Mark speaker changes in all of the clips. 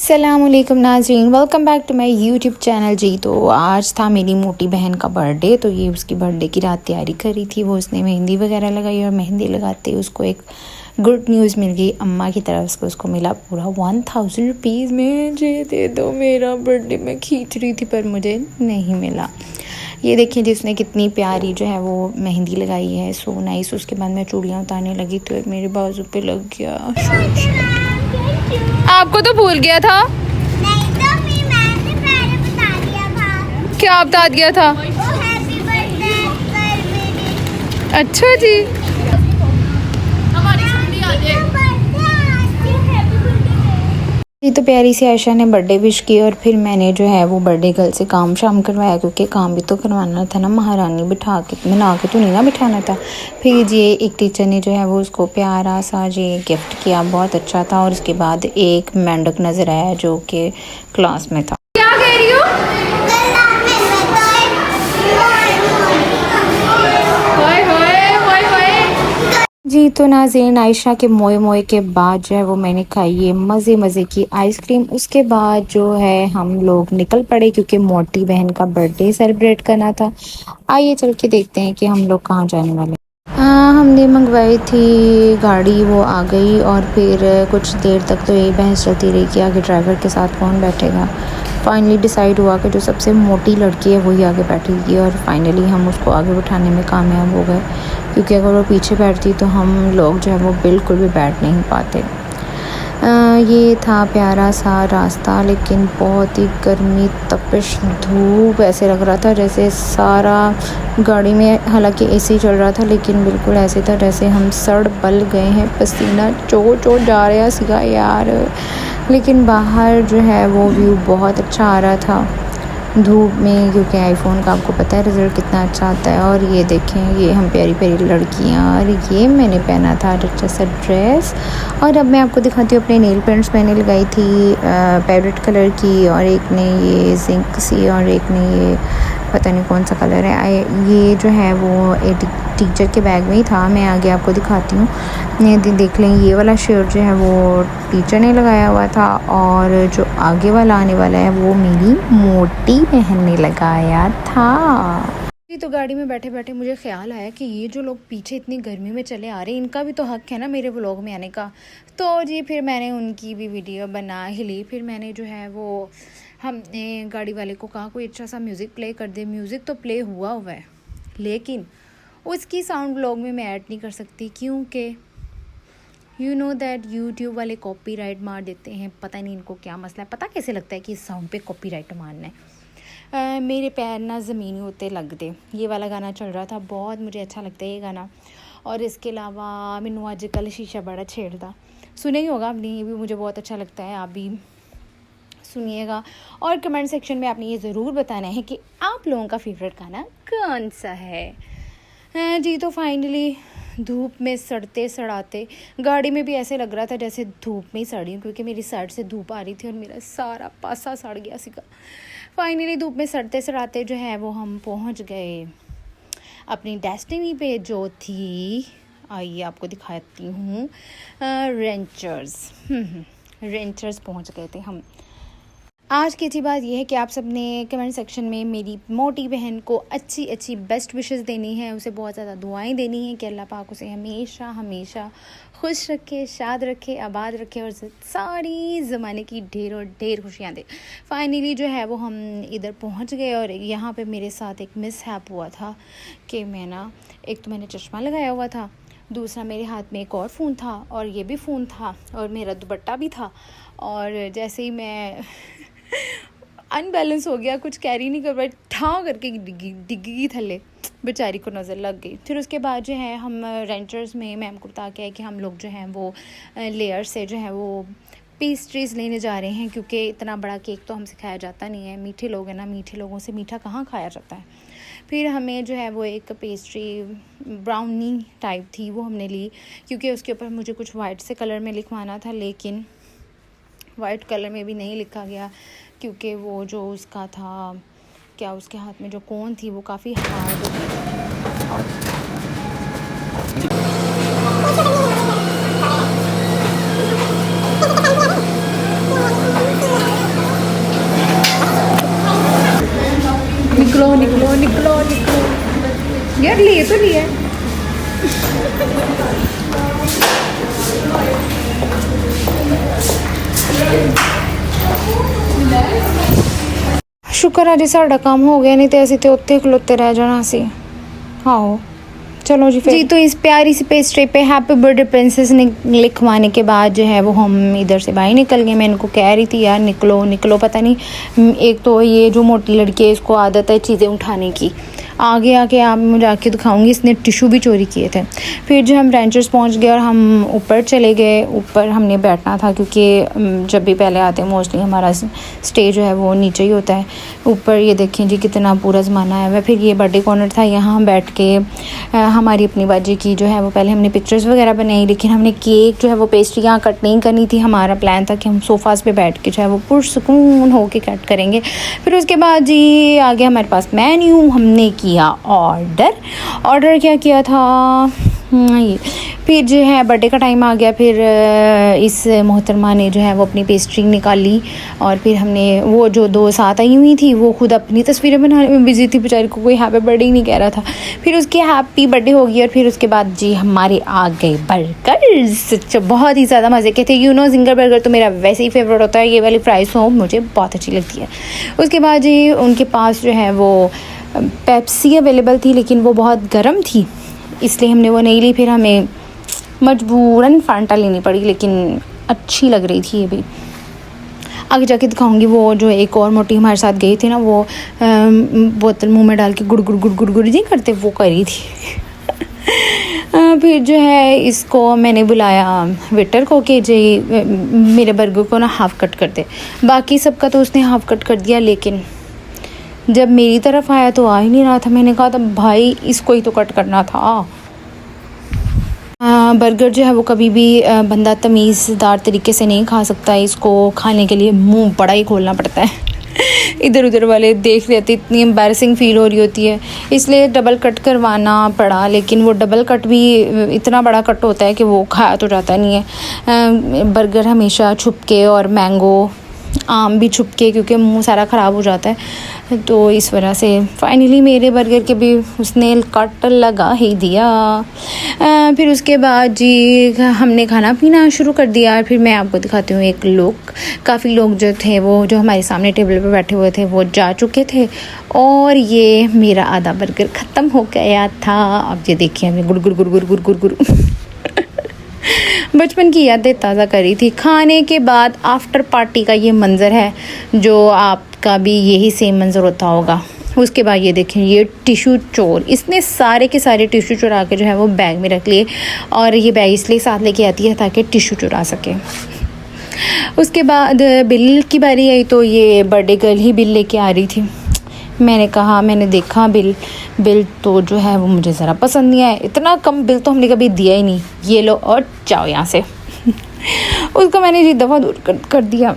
Speaker 1: अस्सलामुअलैकुम नाज़रीन, welcome back to my YouTube channel. जी तो आज था मेरी मोटी बहन का बर्थडे, तो ये उसकी बर्थडे की रात तैयारी कर रही थी। वो उसने मेहंदी वगैरह लगाई और मेहंदी लगाते उसको एक गुड न्यूज़ मिल गई अम्मा की तरफ से। उसको मिला पूरा 1000 रुपीज़ में। मुझे दे दो, मेरा बर्थडे मैं खींच रही थी पर मुझे नहीं मिला। ये देखिए जिसने कितनी प्यारी जो है वो मेहंदी लगाई है, सो नाइस। उसके बाद मैं चूड़ियाँ उतारने लगी तो मेरे बाजू पे लग गया। आपको तो भूल गया था।
Speaker 2: नहीं तो मैंने पहले बता दिया था।
Speaker 1: क्या बता दिया था?
Speaker 2: हैप्पी बर्थडे कर मेरी।
Speaker 1: अच्छा जी,
Speaker 2: हमारी छुट्टी आ जाए।
Speaker 1: ये तो प्यारी सी आयशा ने बर्थडे विश की और फिर मैंने जो है वो बर्थडे गर्ल से काम शाम करवाया, क्योंकि काम भी तो करवाना था ना, महारानी बिठा के बना के तो नहीं ना बिठाना था। फिर ये एक टीचर ने जो है वो उसको प्यारा सा ये गिफ्ट किया, बहुत अच्छा था। और उसके बाद एक मेंढक नज़र आया जो कि क्लास में था। क्या कह रही हो? जी तो नाज़रीन, आयशा के मोए मोए के बाद जो है वो मैंने खाई ये मज़े की आइसक्रीम। उसके बाद जो है हम लोग निकल पड़े, क्योंकि मोटी बहन का बर्थडे सेलिब्रेट करना था। आइए चल के देखते हैं कि हम लोग कहाँ जाने वाले। हमने मंगवाई थी गाड़ी, वो आ गई और फिर कुछ देर तक तो यही बहस चलती रही कि आगे ड्राइवर के साथ कौन बैठेगा। फाइनली डिसाइड हुआ कि जो सबसे मोटी लड़की है वही आगे बैठेगी, और फाइनली हम उसको आगे बैठाने में कामयाब हो गए, क्योंकि अगर वो पीछे बैठती तो हम लोग जो है वो बिल्कुल भी बैठ नहीं पाते। ये था प्यारा सा रास्ता, लेकिन बहुत ही गर्मी, तपिश, धूप, ऐसे लग रहा था जैसे सारा गाड़ी में, हालांकि एसी चल रहा था लेकिन बिल्कुल ऐसे था जैसे हम सड़ बल गए हैं, पसीना चो जा रहा सीगा यार। लेकिन बाहर जो है वो व्यू बहुत अच्छा आ रहा था धूप में, क्योंकि आईफोन का आपको पता है रिज़ल्ट कितना अच्छा आता है। और ये देखें, ये हम प्यारी प्यारी लड़कियां, और ये मैंने पहना था अच्छा सा ड्रेस। और अब मैं आपको दिखाती हूँ अपने नेल पेंट्स। मैंने लगाई थी पैरेट कलर की, और एक ने ये जिंक सी, और एक ने ये पता नहीं कौन सा कलर है। ये जो है वो एक टीचर के बैग में ही था, मैं आगे आपको दिखाती हूँ। ये देख लें, ये वाला शर्ट जो है वो टीचर ने लगाया हुआ था, और जो आगे वाला आने वाला है वो मेरी मोटी बहन ने लगाया था। तो गाड़ी में बैठे बैठे मुझे ख्याल आया कि ये जो लोग पीछे इतनी गर्मी में चले आ रहे हैं, इनका भी तो हक है ना मेरे व्लॉग में आने का। तो जी फिर मैंने उनकी भी वीडियो बना ही ली। फिर मैंने जो है वो हमने गाड़ी वाले को कहा कोई अच्छा सा म्यूज़िक प्ले कर दे। म्यूज़िक तो प्ले हुआ है, लेकिन उसकी साउंड व्लॉग में मैं ऐड नहीं कर सकती, क्योंकि यू नो दैट यूट्यूब वाले कॉपीराइट मार देते हैं। पता नहीं इनको क्या मसला है, पता कैसे लगता है कि इस साउंड पे कॉपीराइट मारना है। मेरे पैर ना ज़मीनी होते लगते। ये वाला गाना चल रहा था, बहुत मुझे अच्छा लगता है ये गाना। और इसके अलावा मैनू अजकल शीशा बड़ा छेड़ता, सुने ही होगा आपने, ये भी मुझे बहुत अच्छा लगता है, आप भी सुनिएगा। और कमेंट सेक्शन में आपने ये ज़रूर बताना है कि आप लोगों का फेवरेट गाना कौन सा है। जी तो फाइनली धूप में सड़ते सड़ाते, गाड़ी में भी ऐसे लग रहा था जैसे धूप में ही सड़ी हूँ, क्योंकि मेरी साइड से धूप आ रही थी और मेरा सारा पासा सड़ गया सीगा। फाइनली धूप में सड़ते सड़ाते जो है वो हम पहुँच गए अपनी डेस्टिनी पे, जो थी, आइए आपको दिखाती हूँ, रेंचर्स पहुँच गए थे हम। आज की अच्छी बात यह है कि आप सब ने कमेंट सेक्शन में मेरी मोटी बहन को अच्छी बेस्ट विशेस देनी है, उसे बहुत ज़्यादा दुआएं देनी है कि अल्लाह पाक उसे हमेशा खुश रखे, शाद रखे, आबाद रखे, और सारी ज़माने की ढेर और ढेर खुशियाँ दे। फाइनली जो है वो हम इधर पहुंच गए, और यहाँ पे मेरे साथ एक मिसहैप हुआ था कि मैं ना, एक तो मैंने चश्मा लगाया हुआ था, दूसरा मेरे हाथ में एक और फ़ोन था, और ये भी फ़ोन था, और मेरा दुपट्टा भी था। और जैसे ही मैं अनबैलेंस हो गया, कुछ कैरी नहीं कर पाई, ठाव करके डिग्गी थल्ले, बेचारी को नज़र लग गई। फिर उसके बाद जो है हम रेंचर्स में मैम को बता के कि हम लोग जो हैं वो लेयर से जो है वो पेस्ट्रीज़ लेने जा रहे हैं, क्योंकि इतना बड़ा केक तो हमसे खाया जाता नहीं है, मीठे लोग हैं ना, मीठे लोगों से मीठा कहाँ खाया जाता है। फिर हमें जो है वो एक पेस्ट्री ब्राउनी टाइप थी, वो हमने ली, क्योंकि उसके ऊपर मुझे कुछ वाइट से कलर में लिखवाना था, लेकिन वाइट कलर में भी नहीं लिखा गया, क्योंकि वो जो उसका था, क्या उसके हाथ में जो कोन थी वो काफ़ी हार्ड निकलो निकलो निकलो निकलो यार, लिए तो लिए। शुक्र है जी साडा काम हो गया, नहीं तो ऐसे तो उत्ते खलोते रह जाना सी। हाँ चलो जी फिर जी। तो इस प्यारी सी पेस्ट्री पे हैप्पी बर्थडे प्रिंसेस लिखवाने के बाद जो है वो हम इधर से बाहर निकल गए। मैं इनको कह रही थी यार निकलो निकलो, पता नहीं एक तो ये जो मोटी लड़की है इसको आदत है चीज़ें उठाने की। आगे आके आप मुझे आके दिखाऊंगी, इसने टिशू भी चोरी किए थे। फिर जो हम रेंचर्स पहुंच गए और हम ऊपर चले गए। ऊपर हमने बैठना था क्योंकि जब भी पहले आते हैं मोस्टली हमारा स्टे जो है वो नीचे ही होता है। ऊपर ये देखें जी कितना पूरा ज़माना है वह। फिर ये बर्थडे कॉर्नर था, यहाँ हम बैठ के हमारी अपनी बाजी की जो है वो पहले हमने पिक्चर्स वगैरह बनाई, लेकिन हमने केक जो है वो पेस्ट्री यहाँ कट नहीं करनी थी। हमारा प्लान था कि हम सोफ़ाज़ पे बैठ के जो है वो पुरसुकून हो के कट करेंगे। फिर उसके बाद जी आगे हमारे पास मेन्यू, हमने किया ऑर्डर क्या किया था ये। फिर जो है बर्थडे का टाइम आ गया। फिर इस मोहतरमा ने जो है वो अपनी पेस्ट्री निकाली और फिर हमने वो जो दो साथ आई हुई थी वो खुद अपनी तस्वीरें बनाने में बिजी थी, बेचारी को कोई हैप्पी बर्थडे ही नहीं कह रहा था। फिर उसकी हैप्पी बर्थडे हो गई और फिर उसके बाद जी हमारे आ गए बर्गर्स, बहुत ही ज़्यादा मज़े के थे। जिंगर बर्गर तो मेरा वैसे ही फेवरेट होता है, ये वाली फ्राइज़ हो मुझे बहुत अच्छी लगती है। उसके बाद जी उनके पास जो है वो पेप्सी अवेलेबल थी, लेकिन वो बहुत गर्म थी इसलिए हमने वो नहीं ली। फिर हमें मजबूरन फांटा लेनी पड़ी, लेकिन अच्छी लग रही थी ये भी। आगे जाके दिखाऊंगी। वो जो एक और मोटी हमारे साथ गई थी ना, वो बोतल मुंह में डाल के गुड़ गुड़ गुड़ गुड़ गुड़ जी करते वो करी थी। फिर जो है इसको मैंने बुलाया वेटर को कि जी मेरे बर्गर को ना हाफ़ कट कर दे। बाकी सबका तो उसने हाफ़ कट कर दिया, लेकिन जब मेरी तरफ आया तो आ ही नहीं रहा था। मैंने कहा था भाई इसको ही तो कट करना था। बर्गर जो है वो कभी भी बंदा तमीज़दार तरीके से नहीं खा सकता है। इसको खाने के लिए मुंह बड़ा ही खोलना पड़ता है। इधर उधर वाले देख लेते, इतनी एम्बैरसिंग फ़ील हो रही होती है, इसलिए डबल कट करवाना पड़ा। लेकिन वो डबल कट भी इतना बड़ा कट होता है कि वो खाया तो जाता नहीं है। बर्गर हमेशा छुप के और मैंगो आम भी छुप के, क्योंकि मुंह सारा ख़राब हो जाता है। तो इस वजह से फाइनली मेरे बर्गर के भी उसने कट लगा ही दिया। फिर उसके बाद जी हमने खाना पीना शुरू कर दिया। फिर मैं आपको दिखाती हूँ काफ़ी लोग जो थे वो जो हमारे सामने टेबल पर बैठे हुए थे वो जा चुके थे और ये मेरा आधा बर्गर ख़त्म हो गया था। अब ये देखिए हमने गुड़ गुड़ गुड़ गुड़ गुड़ गुड़ गुड़ बचपन की यादें ताज़ा करी थी। खाने के बाद आफ्टर पार्टी का ये मंज़र है, जो आपका भी यही सेम मंज़र होता होगा। उसके बाद ये देखें ये टिशू चोर, इसने सारे के सारे टिशू चुरा के जो है वो बैग में रख लिए और ये बैग इसलिए साथ लेके आती है ताकि टिशू चुरा सके। उसके बाद बिल की बारी आई तो ये बर्थडे गर्ल ही बिल लेके आ रही थी। मैंने देखा बिल तो जो है वो मुझे ज़रा पसंद नहीं आया। इतना कम बिल तो हमने कभी दिया ही नहीं। ये लो और जाओ यहाँ से। उसको मैंने जी दफ़ा दूर कर दिया।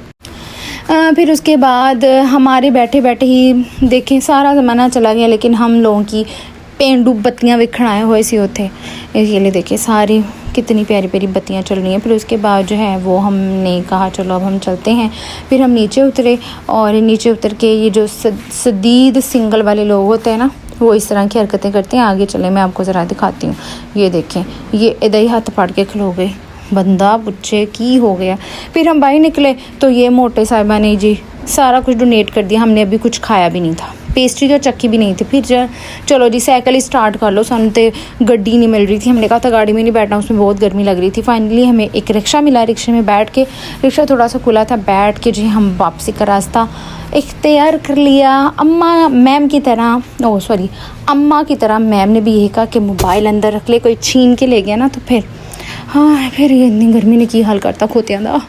Speaker 1: फिर उसके बाद हमारे बैठे बैठे ही देखें सारा ज़माना चला गया, लेकिन हम लोगों की पेंडू बत्तियाँ विखराए हुए सी होते। ये ले देखिए सारी कितनी प्यारी प्यारी बत्तियाँ चल रही हैं। फिर उसके बाद जो है वो हमने कहा चलो अब हम चलते हैं। फिर हम नीचे उतरे और नीचे उतर के ये जो सदीद सिंगल वाले लोग होते हैं ना, वो इस तरह की हरकतें करते हैं। आगे चले मैं आपको ज़रा दिखाती हूँ। ये देखें ये इधर ही हाथ फाड़ के खलो गए, बंदा पूछे की हो गया। फिर हम बाहर निकले तो ये मोटे साहिबा ने जी सारा कुछ डोनेट कर दिया। हमने अभी कुछ खाया भी नहीं था, पेस्ट्री तो चक्की भी नहीं थी। फिर चलो जी साइकिल ही स्टार्ट कर लो, सानू तो गड्डी नहीं मिल रही थी। हमने कहा था गाड़ी में नहीं बैठना, उसमें बहुत गर्मी लग रही थी। फाइनली हमें एक रिक्शा मिला, रिक्शे में बैठ के, रिक्शा थोड़ा सा खुला था, बैठ के जी हम वापसी का रास्ता इख्तियार कर लिया। अम्मा की तरह मैम ने भी यही कहा कि मोबाइल अंदर रख ले, कोई छीन के ले गया ना तो फिर ये इतनी गर्मी ने की हाल करता खोतियां दा।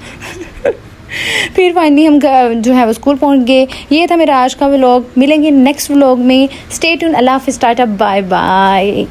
Speaker 1: फिर फाइनली हम जो है वो स्कूल पहुंच गए। ये था मेरा आज का व्लॉग। मिलेंगे नेक्स्ट व्लॉग में। Stay tune. अल्लाह हाफ़िज़, टाटा, बाय बाय।